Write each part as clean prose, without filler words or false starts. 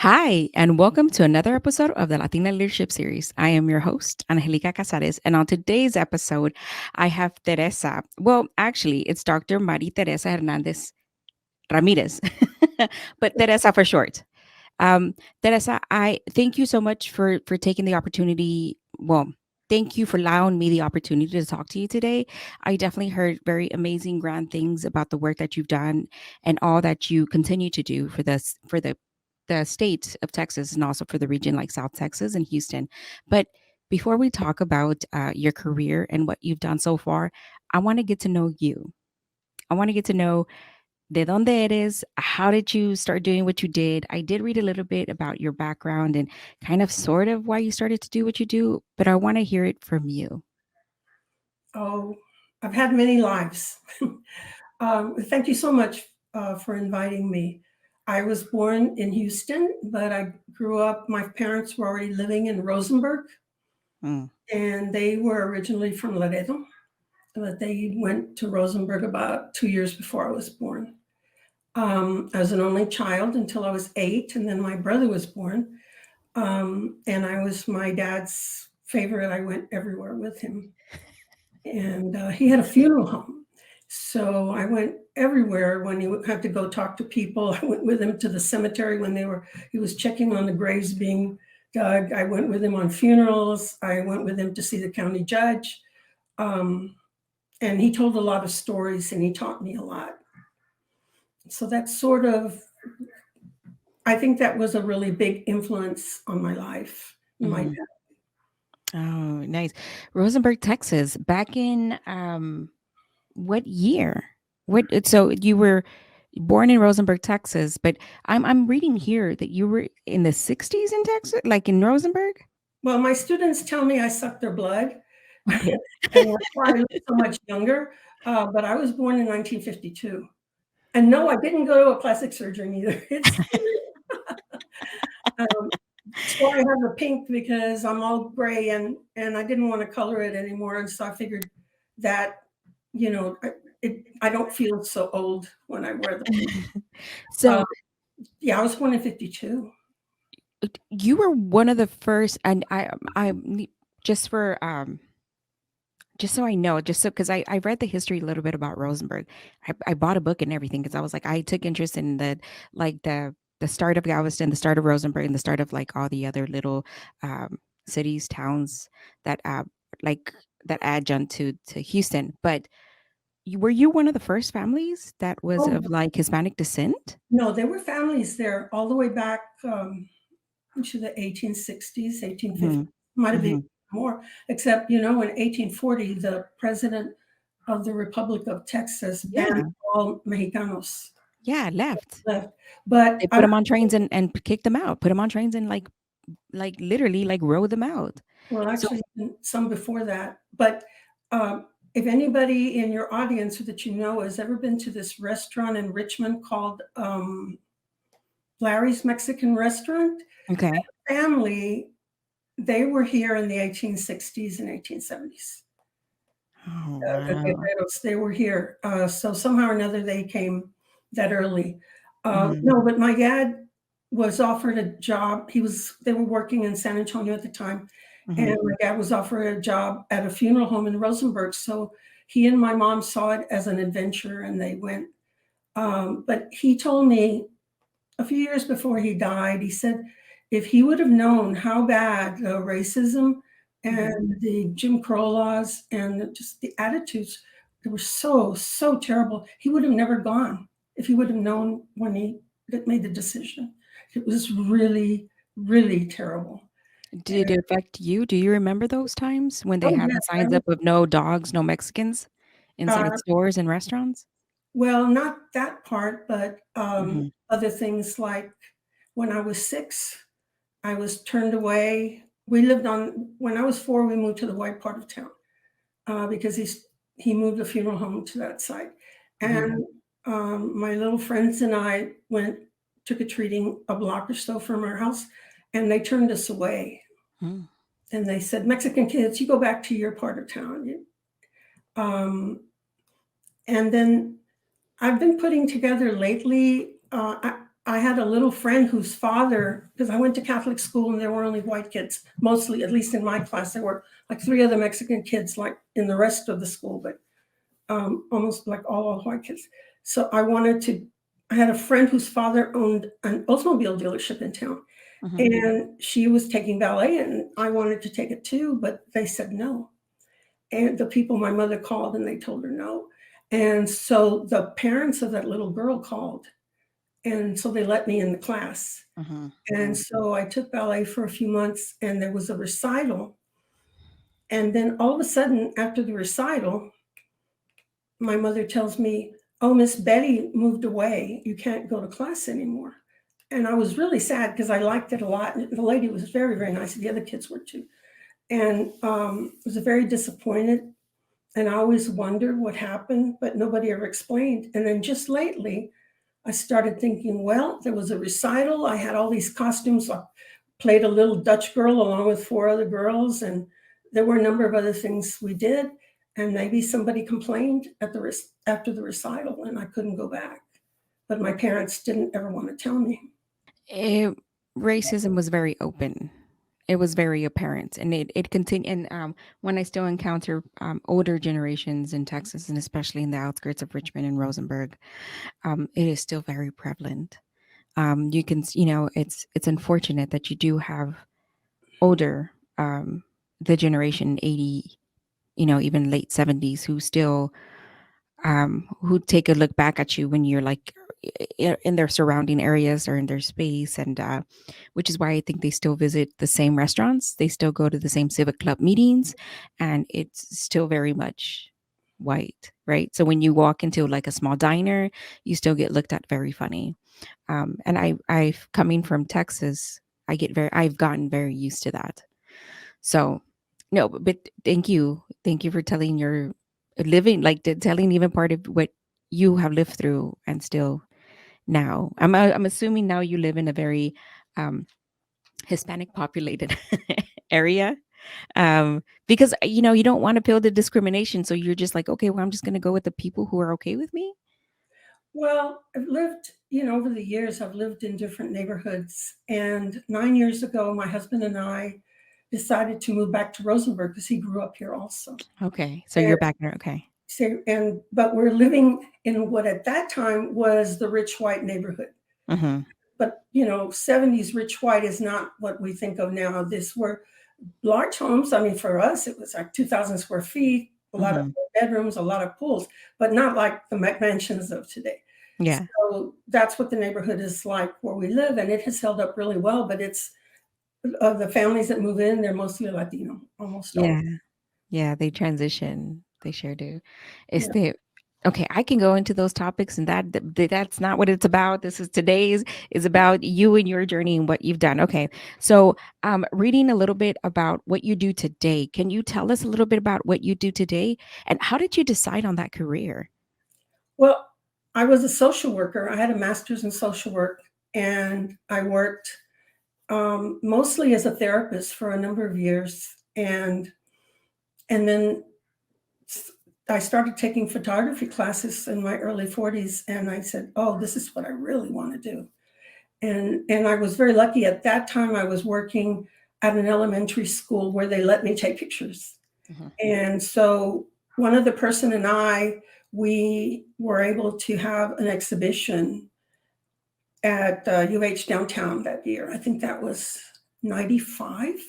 Hi, and welcome to another episode of the Latina Leadership Series. I am your host, Anjelica, and on today's episode, I have Teresa. Well, actually, it's Dr. Maria Teresa Hernández Ramirez, but Teresa for short. Um, Teresa, I thank you so much for taking the opportunity. Well, thank you for allowing me the opportunity to talk to you today. I definitely heard very amazing, grand things about the work that you've done and all that you continue to do for this for the state of Texas and also for the region like South Texas and Houston. But before we talk about your career and what you've done so far, I want to get to know you. I want to get to know de donde eres, how did you start doing what you did? I did read a little bit about your background and kind of sort of why you started to do what you do, but I want to hear it from you. Oh, I've had many lives. Thank you so much for inviting me. I was born in Houston, but I grew up, my parents were already living in Rosenberg, Mm. and they were originally from Laredo, but they went to Rosenberg about 2 years before I was born. I was an only child until I was 8, and then my brother was born. And I was my dad's favorite. I went everywhere with him. And he had a funeral home. So I went everywhere when he had to go talk to people. I went with him to the cemetery when he was checking on the graves being dug. I went with him on funerals. I went with him to see the county judge. Um, and he told a lot of stories and he taught me a lot. So that's sort of, I think that was a really big influence on my life. My Mhm. Oh, nice. Rosenberg, Texas. Back in what year? So you were born in Rosenberg, Texas, but I'm reading here that you were in the 60s in Texas, like in Rosenberg? Well, my students tell me I suck their blood, Okay. and that's why I look so much younger. But I was born in 1952, and no, I didn't go to a plastic surgeon either. It's um, that's why I have the pink because I'm all gray, and I didn't want to color it anymore, and so I figured that you know I don't feel so old when I wear the pink. Uh, So yeah, I was born in 52. you were one of the first, and just for just so I know, just so because I read the history a little bit about Rosenberg. I bought a book and everything because I was like I took interest in like the start of Galveston, the start of Rosenberg, and the start of like all the other little cities, towns that like that adjunct to Houston. But were you one of the first families that was Oh of like Hispanic descent? no, there were families there all the way back. Into the 1860s, 1850s, Hmm. might have been Hmm. more, except, in 1840, the president of the Republic of Texas banned Yeah, all Mexicanos yeah, left. left. But They put them on trains and kicked them out. Put them on trains and like literally like rode them out. well, So actually, some before that. But if anybody in your audience that you know has ever been to this restaurant in Richmond called Larry's Mexican Restaurant, okay. family, they were here in the 1860s and 1870s. Oh The wow. Guerreros, they were here. So somehow or another, they came that early. Mhm, No, but my dad was offered a job. They were working in San Antonio at the time, and mhm. my dad was offered a job at a funeral home in Rosenberg. So he and my mom saw it as an adventure, and they went. But he told me a few years before he died, he said if he would have known how bad the racism Mhm. and the Jim Crow laws and just the attitudes, they were so, so terrible, he would have never gone if he would have known when he made the decision. It was really, really terrible. Did it affect you? Do you remember those times when they Oh, had the yes. signs up of no dogs, no Mexicans inside Uh, stores and restaurants? well, not that part, but Mhm, other things like when I was 6, I was turned away. We lived on when I was 4, we moved to the white part of town, because he moved the funeral home to that site. mhm, And, my little friends and I went trick-or-treating a block or so from our house, and they turned us away, mm. and they said, "Mexican kids, you go back to your part of town." You and then I've been putting together lately, I had a little friend whose father, because I went to Catholic school and there were only white kids, mostly, at least in my class. There were like three other Mexican kids, like in the rest of the school, but almost like all white kids. So I had a friend whose father owned an automobile dealership in town. Mhm. And she was taking ballet, and I wanted to take it too, but they said no. And the people my mother called and they told her no. And so the parents of that little girl called. And so they let me in the class. Mhm. And Mhm. so I took ballet for a few months and there was a recital. And then all of a sudden, after the recital, my mother tells me, "Oh, Miss Betty moved away. You can't go to class anymore." And I was really sad because I liked it a lot. The lady was very, very nice. The other kids were too. And was very disappointed. And I always wondered what happened, but nobody ever explained. And then just lately, I started thinking, well, there was a recital. I had all these costumes. I played a little Dutch girl along with four other girls, and there were a number of other things we did. And maybe somebody complained after the recital, and I couldn't go back. But my parents didn't ever want to tell me. It, racism was very open. It was very apparent, and it continued. And when I still encounter older generations in Texas, and especially in the outskirts of Richmond and Rosenberg, it is still very prevalent. You can, it's unfortunate that you do have older, the generation 80, even late 70s, who take a look back at you when you're like in their surrounding areas or in their space, and which is why I think they still visit the same restaurants, they still go to the same civic club meetings, and it's still very much white, right? So when you walk into like a small diner, you still get looked at very funny. And I've coming from Texas, I've gotten very used to that. So, no, but thank you for telling your living, like telling even part of what you have lived through, and still now. I'm assuming now you live in a very um, Hispanic populated area, because you don't want to feel the discrimination, so you're just like, okay, well, I'm just going to go with the people who are okay with me. Well, I've lived, over the years, I've lived in different neighborhoods. And 9 years ago, my husband and I decided to move back to Rosenberg because he grew up here also. Okay, so you're back there. Okay. But we're living in what at that time was the rich white neighborhood. Mm-hmm. But 70s rich white is not what we think of now. This were large homes. I mean, for us, it was like 2,000 square feet, a lot of Mm-hmm. bedrooms, a lot of pools, but not like the mansions of today. Yeah. So that's what the neighborhood is like where we live, and it has held up really well. But it's of the families that move in, they're mostly Latino, almost all. Yeah. Yeah, they transition. They sure do. Is Yeah. the Okay, I can go into those topics, and that's not what it's about. This is today's is about you and your journey and what you've done. Okay. So, reading a little bit about what you do today. Can you tell us a little bit about what you do today, and how did you decide on that career? Well, I was a social worker. I had a master's in social work, and I worked mostly as a therapist for a number of years, and then I started taking photography classes in my early 40s, and I said, "Oh, this is what I really want to do." And I was very lucky at that time. I was working at an elementary school where they let me take pictures. Mhm. And so one other person and I, we were able to have an exhibition at UH downtown that year. I think that was 95.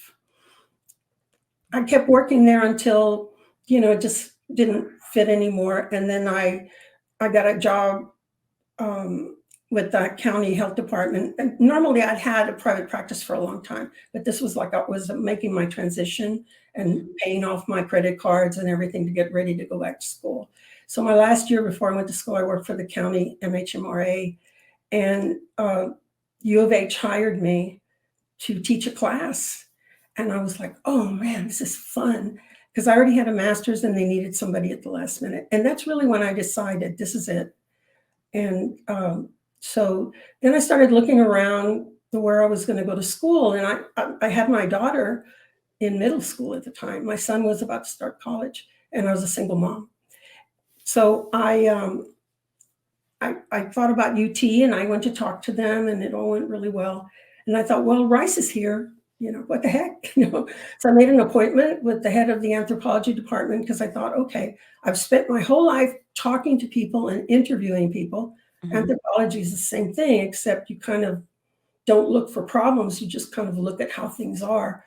I kept working there until, it just didn't fit anymore. And then I got a job with the county health department. And normally I'd had a private practice for a long time, but this was like I was making my transition and Mhm. paying off my credit cards and everything to get ready to go back to school. So my last year before I went to school, I worked for the county MHMRA, and U of H hired me to teach a class. And I was like, oh man, this is fun. Because I already had a master's and they needed somebody at the last minute. And that's really when I decided this is it. And so then I started looking around to where I was going to go to school. And I had my daughter in middle school at the time. My son was about to start college, and I was a single mom. So I thought about UT and I went to talk to them and it all went really well. And I thought, well, Rice is here. What the heck? So I made an appointment with the head of the anthropology department because I thought, okay, I've spent my whole life talking to people and interviewing people. Mhm. Anthropology is the same thing, except you kind of don't look for problems. You just kind of look at how things are.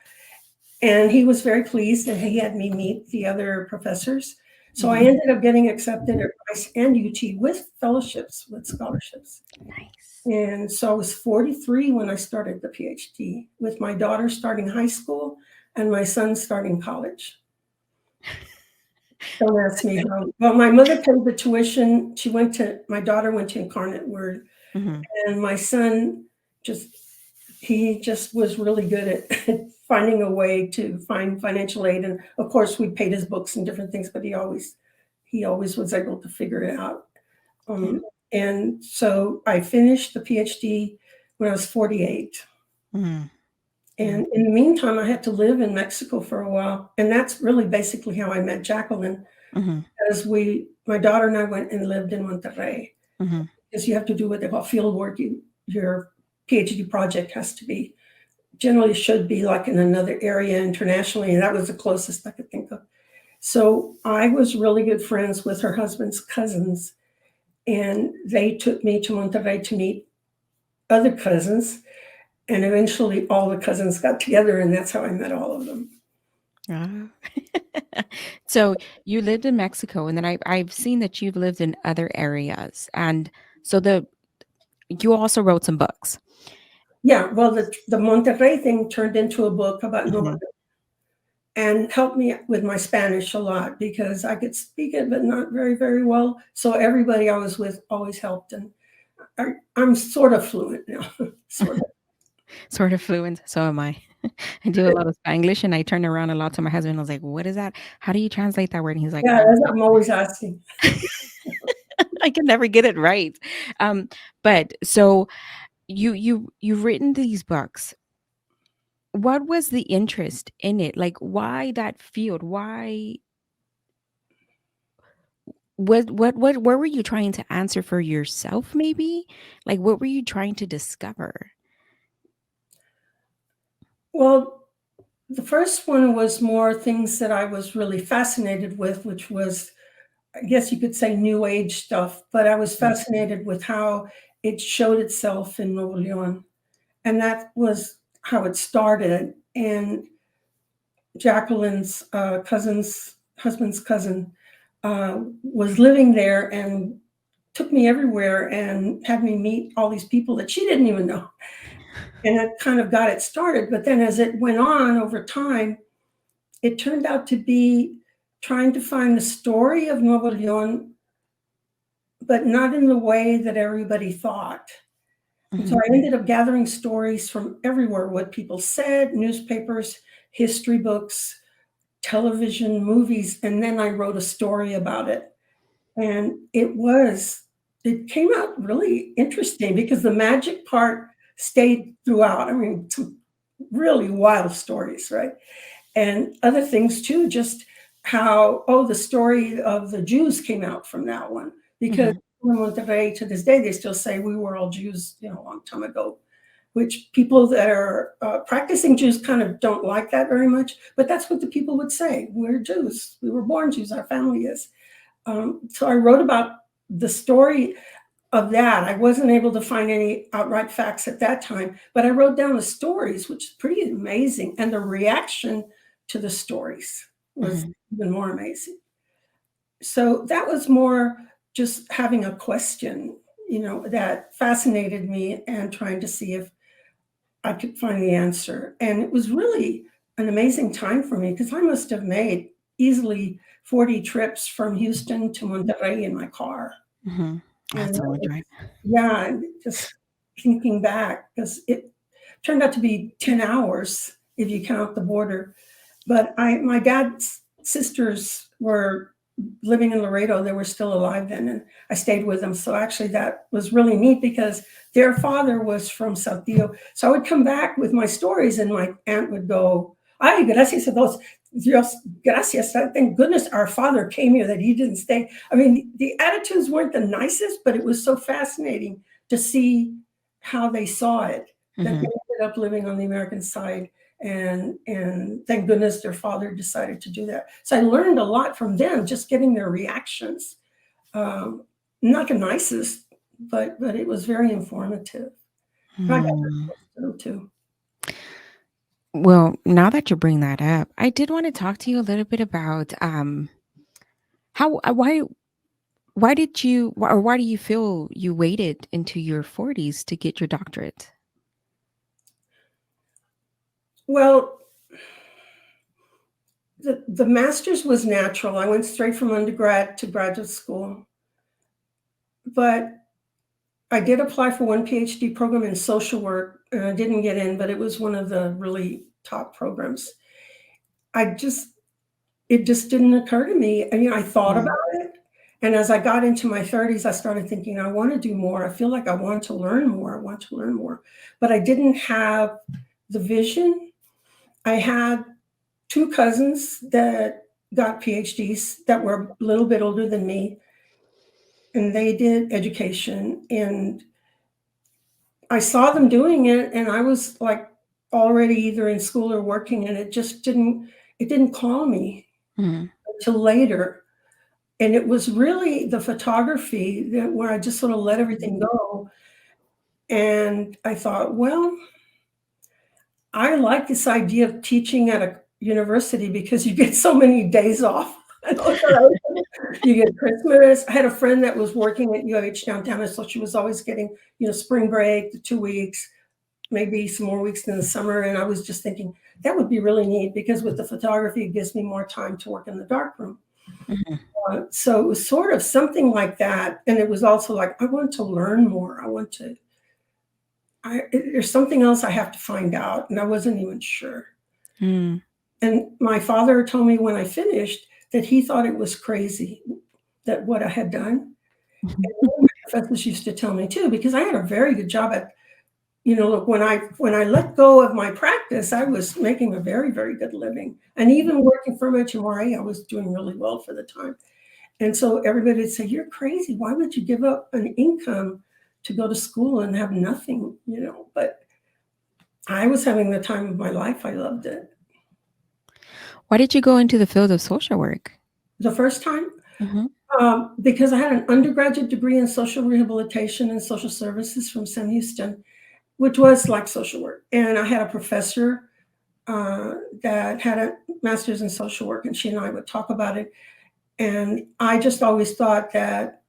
And he was very pleased and he had me meet the other professors. So I Mhm. ended up getting accepted at Rice and UT with fellowships, with scholarships. Nice. And so I was 43 when I started the PhD, with my daughter starting high school and my son starting college. Don't ask me how. Well, my mother paid the tuition. My daughter went to Incarnate Word, Mhm. and my son just, he just was really good at finding a way to find financial aid. And of course, we paid his books and different things, but he always was able to figure it out. Yeah. Um, and so I finished the PhD when I was 48. Mhm. Mhm. And in the meantime, I had to live in Mexico for a while. And that's really basically how I met Jacqueline, Mhm. as my daughter and I went and lived in Monterrey, Mhm. because you have to do what they call field work. Your PhD project has to be, generally should be like in another area internationally. And that was the closest I could think of. So I was really good friends with her husband's cousins. And they took me to Monterrey to meet other cousins. And eventually all the cousins got together, and that's how I met all of them. Ah. So you lived in Mexico, and then I've seen that you've lived in other areas, and so you also wrote some books. Yeah, well, the Monterrey thing turned into a book about Nuevo Mhm. León and helped me with my Spanish a lot because I could speak it, but not very, very well. So everybody I was with always helped, and I'm sort of fluent now, sort of. Sort of fluent. So am I. I do a lot of Spanglish, and I turn around a lot to my husband. I was like, "What is that? How do you translate that word?" And he's like, Yeah, "I don't I'm always asking. know." I can never get it right. But so you've written these books. What was the interest in it? Like, why that field? Why what where were you trying to answer for yourself maybe? Like, what were you trying to discover? Well, the first one was more things that I was really fascinated with, which was, I guess you could say, new age stuff, but I was Mm, fascinated with how it showed itself in Nuevo León. And that was how it started. And Jacqueline's husband's cousin, was living there and took me everywhere and had me meet all these people that she didn't even know. And that kind of got it started. But then as it went on over time, it turned out to be trying to find the story of Nuevo León, but not in the way that everybody thought. And so mhm, I ended up gathering stories from everywhere, what people said, newspapers, history books, television, movies, and then I wrote a story about it. And it came out really interesting because the magic part stayed throughout. I mean, some really wild stories, right? And other things too, just how, the story of the Jews came out from that one. Because mhm, in Monterrey to this day, they still say we were all Jews, a long time ago, which people that are practicing Jews kind of don't like that very much. But that's what the people would say. We're Jews. We were born Jews. Our family is. So I wrote about the story of that. I wasn't able to find any outright facts at that time, but I wrote down the stories, which is pretty amazing. And the reaction to the stories was mhm, even more amazing. So that was more just having a question, that fascinated me and trying to see if I could find the answer. And it was really an amazing time for me because I must have made easily 40 trips from Houston to Monterrey in my car. mhm. And That's a that long was, drive. yeah, and just thinking back, because it turned out to be 10 hours if you count the border. But my dad's sisters were living in Laredo. They were still alive then, and I stayed with them. So actually, that was really neat because their father was from Saltillo. So I would come back with my stories, and my aunt would go, "Ay, gracias a Dios." Dios gracias. Thank goodness our father came here, that he didn't stay. I mean, the attitudes weren't the nicest, but it was so fascinating to see how they saw it, that they Mhm. ended up living on the American side. And thank goodness their father decided to do that. So I learned a lot from them, just getting their reactions. Um, Not the nicest, but it was very informative. And I got very Mm. close to them too. Well, now that you bring that up, I did want to talk to you a little bit about how why did you or why do you feel you waited into your 40s to get your doctorate? Well, the master's was natural. I went straight from undergrad to graduate school, but I did apply for one PhD program in social work, and I didn't get in, but it was one of the really top programs. I just It just didn't occur to me. I mean, I thought Mm. about it, and as I got into my 30s, I started thinking, I want to do more. I feel like I want to learn more. I want to learn more, but I didn't have the vision. I had two cousins that got PhDs that were a little bit older than me, and they did education. And I saw them doing it, and I was like already either in school or working, and it didn't call me Mhm. until later. And it was really the photography that where I just sort of let everything go. And I thought, well, I like this idea of teaching at a university because you get so many days off. You get Christmas. I had a friend that was working at UH downtown, and so she was always getting, spring break, the 2 weeks, maybe some more weeks in the summer. And I was just thinking that would be really neat because with the photography, it gives me more time to work in the darkroom. Mhm. So it was sort of something like that. And it was also like, I want to learn more. There's something else I have to find out. And I wasn't even sure. Mm. And my father told me when I finished that he thought it was crazy that what I had done. And one of my professors used to tell me too, because I had a very good job at, look, when I let go of my practice, I was making a very, very good living. And even working for HMRA, I was doing really well for the time. And so everybody would say, you're crazy. Why would you give up an income to go to school and have nothing, But I was having the time of my life. I loved it. Why did you go into the field of social work? The first time, Mhm. because I had an undergraduate degree in social rehabilitation and social services from Sam Houston, which was like social work. And I had a professor that had a master's in social work, and she and I would talk about it. And I just always thought that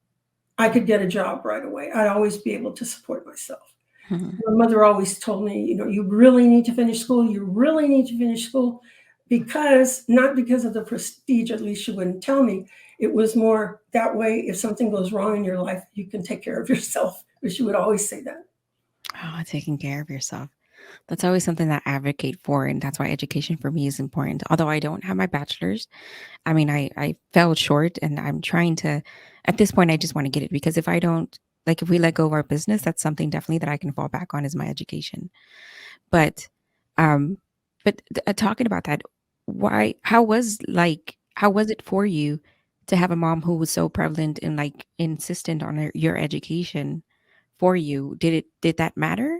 I could get a job right away. I'd always be able to support myself. Mhm. My mother always told me, you really need to finish school. You really need to finish school because not because of the prestige, at least she wouldn't tell me. It was more that way. If something goes wrong in your life, you can take care of yourself. But she would always say that. Oh, taking care of yourself. That's always something that I advocate for, and that's why education for me is important. Although I don't have my bachelor's, I mean, I fell short, and I'm trying to. At this point, I just want to get it because if I don't, like, if we let go of our business, that's something definitely that I can fall back on is my education. But, um, but talking about that, why? How was it for you to have a mom who was so prevalent and like insistent on your education for you? Did that matter?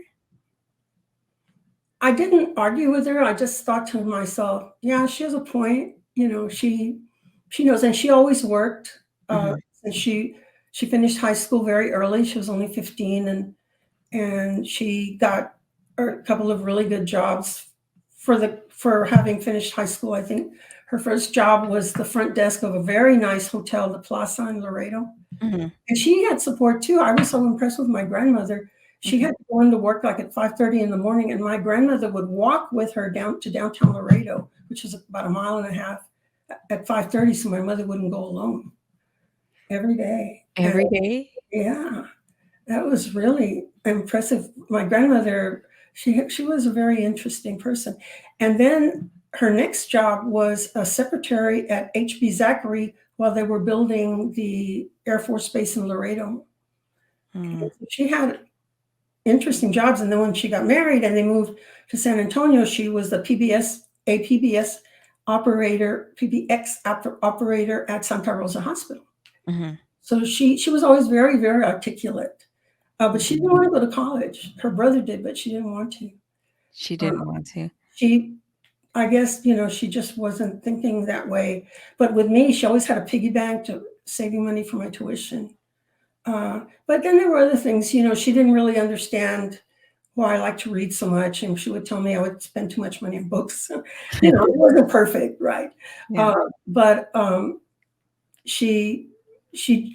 I didn't argue with her. I just thought to myself, yeah, she has a point. She knows, and she always worked. Mhm. And she finished high school very early. She was only 15, and she got a couple of really good jobs for having finished high school. I think her first job was the front desk of a very nice hotel, the Plaza in Laredo. Mhm. And she had support too. I was so impressed with my grandmother. She Mhm. had to go into work like at 5:30 in the morning, and my grandmother would walk with her down to downtown Laredo, which is about a mile and a half, at 5:30, so my mother wouldn't go alone every day. And Every day? yeah, that was really impressive. My grandmother, she was a very interesting person. And then her next job was a secretary at HB Zachary while they were building the Air Force Base in Laredo. Mm. She had interesting jobs. And then when she got married and they moved to San Antonio, she was the PBS operator, PBX operator at Santa Rosa Hospital. Mhm. So she was always very, very articulate. But she didn't want to go to college. Her brother did, but she didn't want to. She Uh, didn't want to. she, I guess, she just wasn't thinking that way. But with me, she always had a piggy bank to saving money for my tuition. But then there were other things, she didn't really understand why I like to read so much. And she would tell me I would spend too much money on books. It wasn't perfect, right? Yeah. Uh, but she,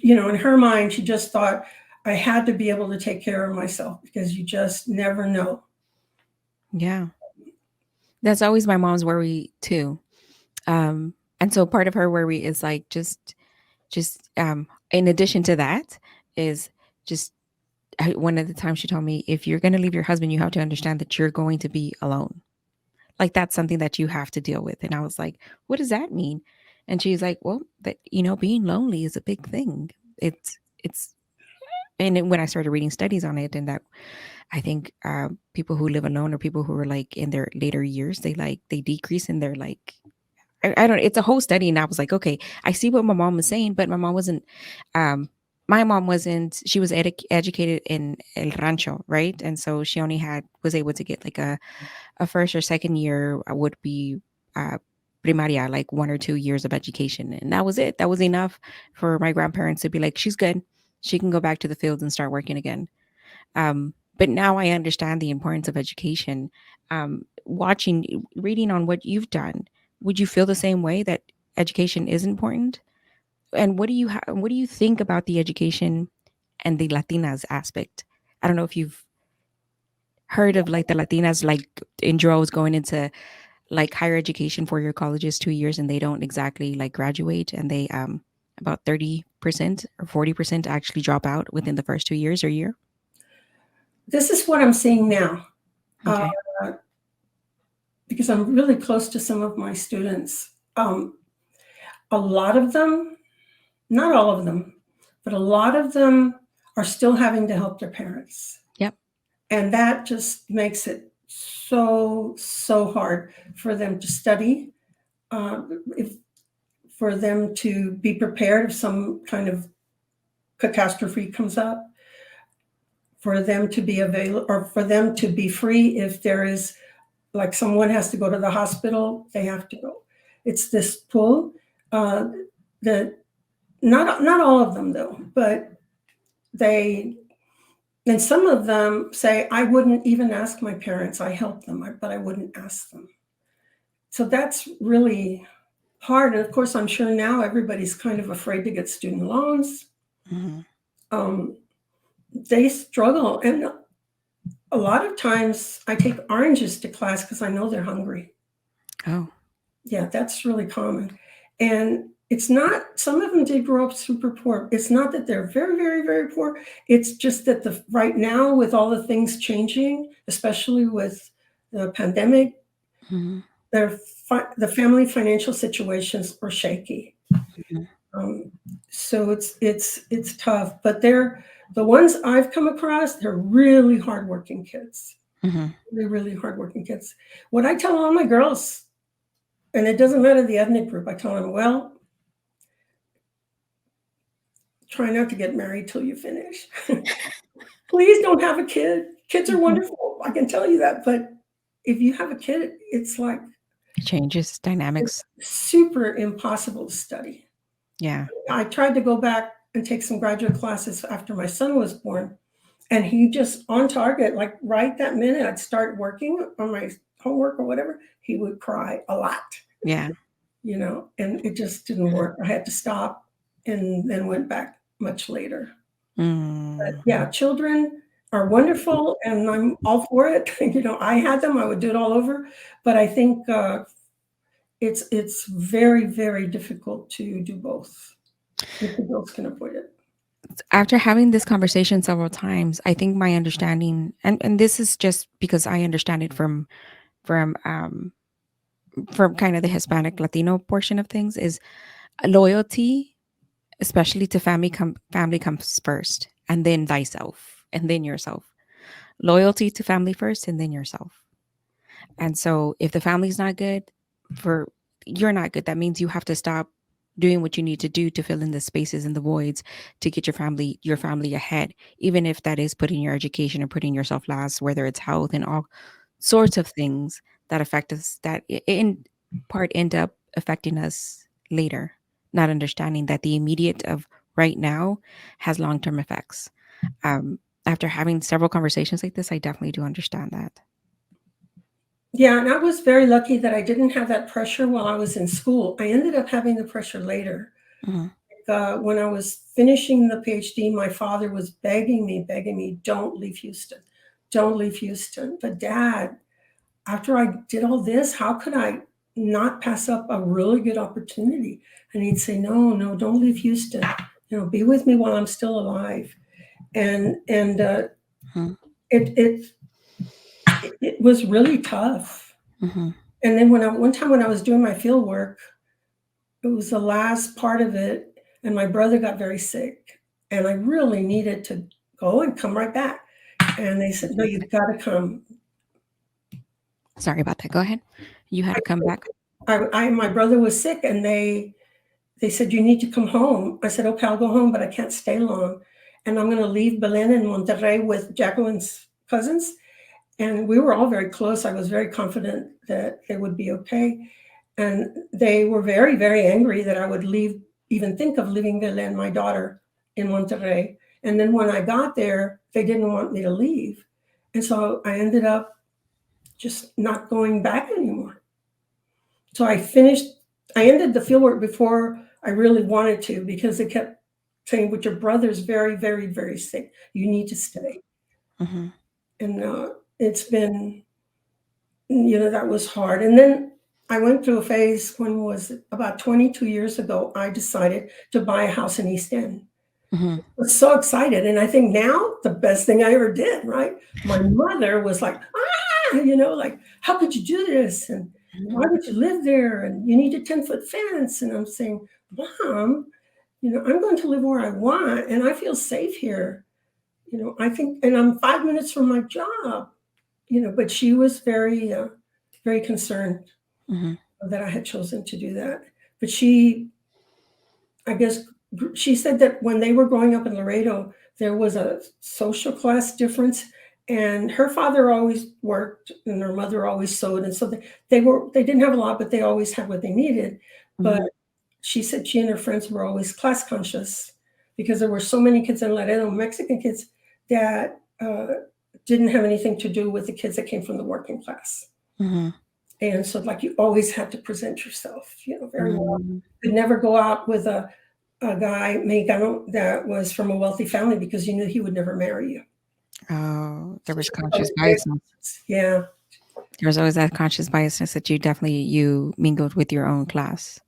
in her mind, she just thought I had to be able to take care of myself because you just never know. Yeah. That's always my mom's worry too. And so part of her worry is like just in addition to that is just one of the times she told me, if you're going to leave your husband, you have to understand that you're going to be alone. Like that's something that you have to deal with. And I was like, what does that mean? And she's like, well, that being lonely is a big thing. It's and then when I started reading studies on it, and that I think people who live alone or people who are like in their later years, they decrease in their like I don't. It's a whole study, and I was like, okay, I see what my mom was saying, but my mom wasn't. Um, my mom wasn't. She was educated in El Rancho, right? And so she only was able to get like a first or second year would be uh, primaria, like 1 or 2 years of education, and that was it. That was enough for my grandparents to be like, she's good. She can go back to the fields and start working again. But now I understand the importance of education. Reading on what you've done, would you feel the same way that education is important? And what do you think about the education and the Latinas aspect? I don't know if you've heard of like the Latinas like in droves going into like higher education for your colleges 2 years and they don't exactly like graduate and they about 30% or 40% actually drop out within the first 2 years or year. This is what I'm seeing now. Uh, Okay. because I'm really close to some of my students. A lot of them, not all of them, but a lot of them are still having to help their parents. Yep. And that just makes it so hard for them to study, if, for them to be prepared if some kind of catastrophe comes up, for them to be available, or for them to be free if there is, like, someone has to go to the hospital, they have to go. It's this pull that not all of them though, but they and some of them say, I wouldn't even ask my parents. I help them, but I wouldn't ask them. So that's really hard. And of course, I'm sure now everybody's kind of afraid to get student loans. Hmm. Um, they struggle. And a lot of times I take oranges to class because I know they're hungry. Oh. Yeah, that's really common. And it's not, some of them did grow up super poor. It's not that they're very, very, very poor. It's just that right now, with all the things changing, especially with the pandemic, Hmm. the family financial situations are shaky. Hmm. Um, so it's tough. But they're the ones I've come across. They're really hardworking kids. Hmm. Really, really hardworking kids. What I tell all my girls, and it doesn't matter the ethnic group, I tell them, well, try not to get married till you finish. Please don't have a kid. Kids are Hmm. wonderful. I can tell you that. But if you have a kid, it's like Changes it's dynamics. super impossible to study. Yeah. I tried to go back and take some graduate classes after my son was born, and he just on target, like right that minute I'd start working on my homework or whatever, he would cry a lot, Yeah. and it just didn't work. I had to stop and then went back much later. But Mm. yeah, children are wonderful and I'm all for it. I had them, I would do it all over. But I think it's very, very difficult to do both if the adults can avoid it. After having this conversation several times, I think my understanding, and this is just because I understand it from from kind of the Hispanic Latino portion of things, is loyalty, especially to family comes first, and then thyself, and then yourself. Loyalty to family first, and then yourself. And so, if the family's not good, for you're not good. That means you have to stop doing what you need to do to fill in the spaces and the voids to get your family ahead, even if that is putting your education or putting yourself last, whether it's health and all sorts of things that affect us, that in part end up affecting us later, not understanding that the immediate of right now has long-term effects. After having several conversations like this, I definitely do understand that. Yeah, and I was very lucky that I didn't have that pressure while I was in school. I ended up having the pressure later. Mhm. When I was finishing the PhD, my father was begging me, don't leave Houston. Don't leave Houston. But Dad, after I did all this, how could I not pass up a really good opportunity? And he'd say, no, no, don't leave Houston. Be with me while I'm still alive. And Mhm. it, it, it was really tough. Mhm. And then one time when I was doing my field work, it was the last part of it, and my brother got very sick, and I really needed to go and come right back. And they said, "No, you've got to come." Sorry about that. Go ahead. You had to come back. My brother was sick, and they said, "You need to come home." I said, "Okay, I'll go home, but I can't stay long, and I'm going to leave Belen in Monterrey with Jacqueline's cousins." And we were all very close. I was very confident that they would be okay. And they were very, very angry that I would leave, even think of leaving Belen, my daughter, in Monterrey. And then when I got there, they didn't want me to leave. And so I ended up just not going back anymore. So I ended the fieldwork before I really wanted to because they kept saying, but your brother's very, very, very sick. You need to stay. Mhm. And it's been, that was hard. And then I went through a phase when was it about 22 years ago, I decided to buy a house in East End. Mhm. I was so excited. And I think now the best thing I ever did, right? My mother was like, like, how could you do this? And why Mhm. would you live there? And you need a 10-foot fence. And I'm saying, Mom, I'm going to live where I want and I feel safe here. I think, and I'm 5 minutes from my job, but she was very, very concerned Mhm. that I had chosen to do that. But I guess, she said that when they were growing up in Laredo, there was a social class difference, and her father always worked, and her mother always sewed, and so they didn't have a lot, but they always had what they needed. But Mhm. she said she and her friends were always class conscious because there were so many kids in Laredo, Mexican kids, that didn't have anything to do with the kids that came from the working class. Mhm. And so, like, you always had to present yourself, very well. Mhm. You'd never go out with a guy, Mexicano, that was from a wealthy family because you knew he would never marry you. Oh, there So was she was always conscious very bias. conscious. Yeah, There was always that conscious biasness that you definitely you mingled with your own class,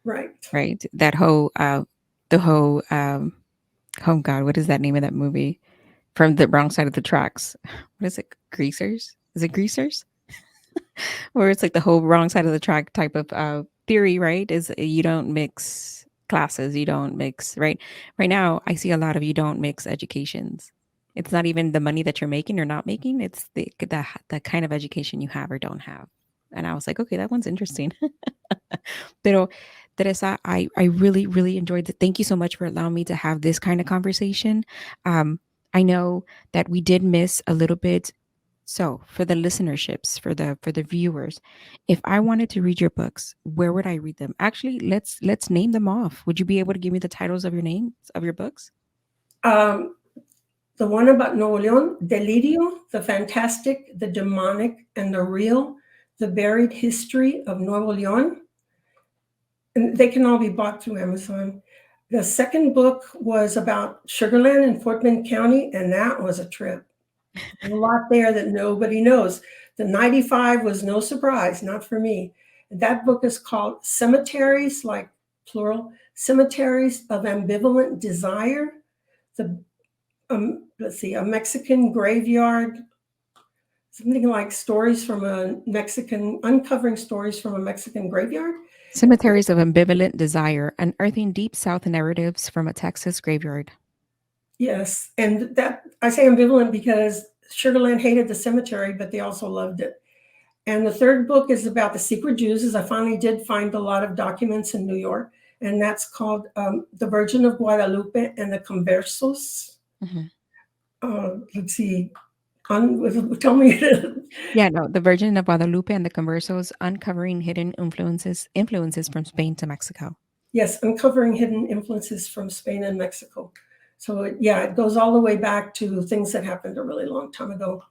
right. right? That whole the whole oh God, what is that name of that movie? From the wrong side of the tracks. What is it? Greasers? Is it Greasers? Where it's like the whole wrong side of the track type of theory, right? Is you don't mix classes, you don't mix, right? Right now, I see a lot of you don't mix educations. It's not even the money that you're making or not making. It's the kind of education you have or don't have. And I was like, okay, that one's interesting. Pero Teresa, I really, really enjoyed it. Thank you so much for allowing me to have this kind of conversation. Um, I know that we did miss a little bit. So for the listenerships, for the viewers, if I wanted to read your books, where would I read them? Actually, let's name them off. Would you be able to give me the titles of your names of your books? Um, the one about Nuevo Leon, Delirio, the fantastic, the demonic, and the real, the buried history of Nuevo Leon. And they can all be bought through Amazon. The second book was about Sugarland in Fort Bend County, and that was a trip. A lot there that nobody knows. The 95 was no surprise, not for me. That book is called Cemeteries, like plural, Cemeteries of Ambivalent Desire. The let's see, a Mexican graveyard, something like stories from a Mexican, uncovering stories from a Mexican graveyard. Cemeteries of Ambivalent Desire, unearthing deep South narratives from a Texas graveyard. Yes, and that I say ambivalent because Sugarland hated the cemetery, but they also loved it. And the third book is about the secret Jews, as I finally did find a lot of documents in New York. And that's called The Virgin of Guadalupe and the Conversos. Mhm. Let's see. Tell me. Yeah, no, The Virgin of Guadalupe and the Conversos, Uncovering Hidden Influences from Spain to Mexico. Yes, uncovering hidden influences from Spain and Mexico. So yeah, it goes all the way back to things that happened a really long time ago.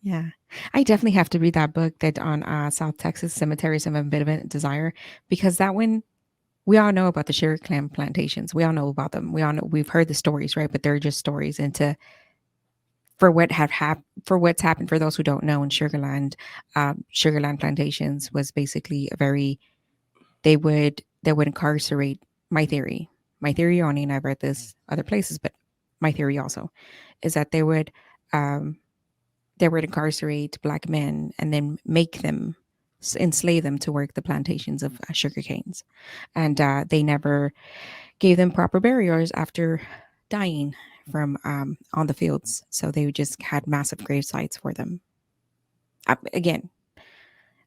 Yeah. I definitely have to read that book that on South Texas Cemeteries of Ambivalent Desire, because that one, we all know about the sugar clam plantations. We all know about them. We all know, we've heard the stories, right? But they're just stories. And to for what's happened, for those who don't know, in Sugarland plantations was basically a very, they would incarcerate, my theory, only, and I've read this other places, but my theory also is that um they would incarcerate black men and then make them, enslave them to work the plantations of sugar canes, and they never gave them proper burials after dying from on the fields. So they just had massive grave sites for them. Again,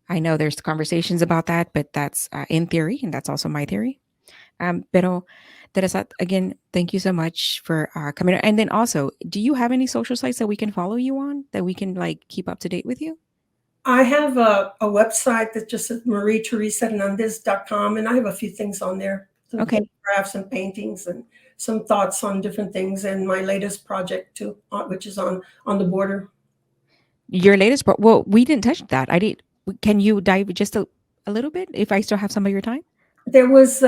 I know there's conversations about that, but that's in theory, and that's also my theory. Pero Teresa, again, thank you so much for coming. And then also, do you have any social sites that we can follow you on, that we can like keep up to date with you? I have a website that just says marieteresa.hernandez.com, and I have a few things on there, some Okay. photographs and paintings and some thoughts on different things, and my latest project too, which is on the border. Your latest, well, we didn't touch that. I did. Can you dive just a little bit if I still have some of your time? There was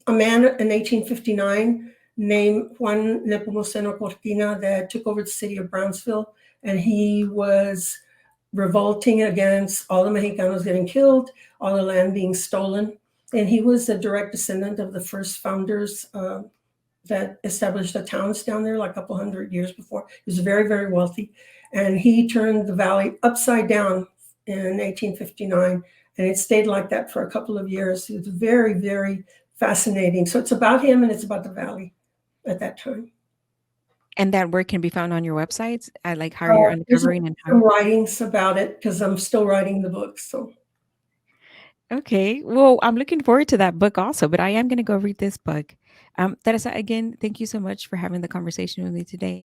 a man in 1859 named Juan Nepomuceno Cortina that took over the city of Brownsville, and he was revolting against all the Mexicanos getting killed, all the land being stolen. And he was a direct descendant of the first founders that established the towns down there like a couple hundred years before. He was very, very wealthy. And he turned the valley upside down in 1859. And it stayed like that for a couple of years. It was very, very fascinating. So it's about him and it's about the valley at that time. And that work can be found on your websites. I like how you're There's uncovering and how. some writings about it because I'm still writing the book. So Okay. Well, I'm looking forward to that book also, but I am going to go read this book. Teresa, again, thank you so much for having the conversation with me today.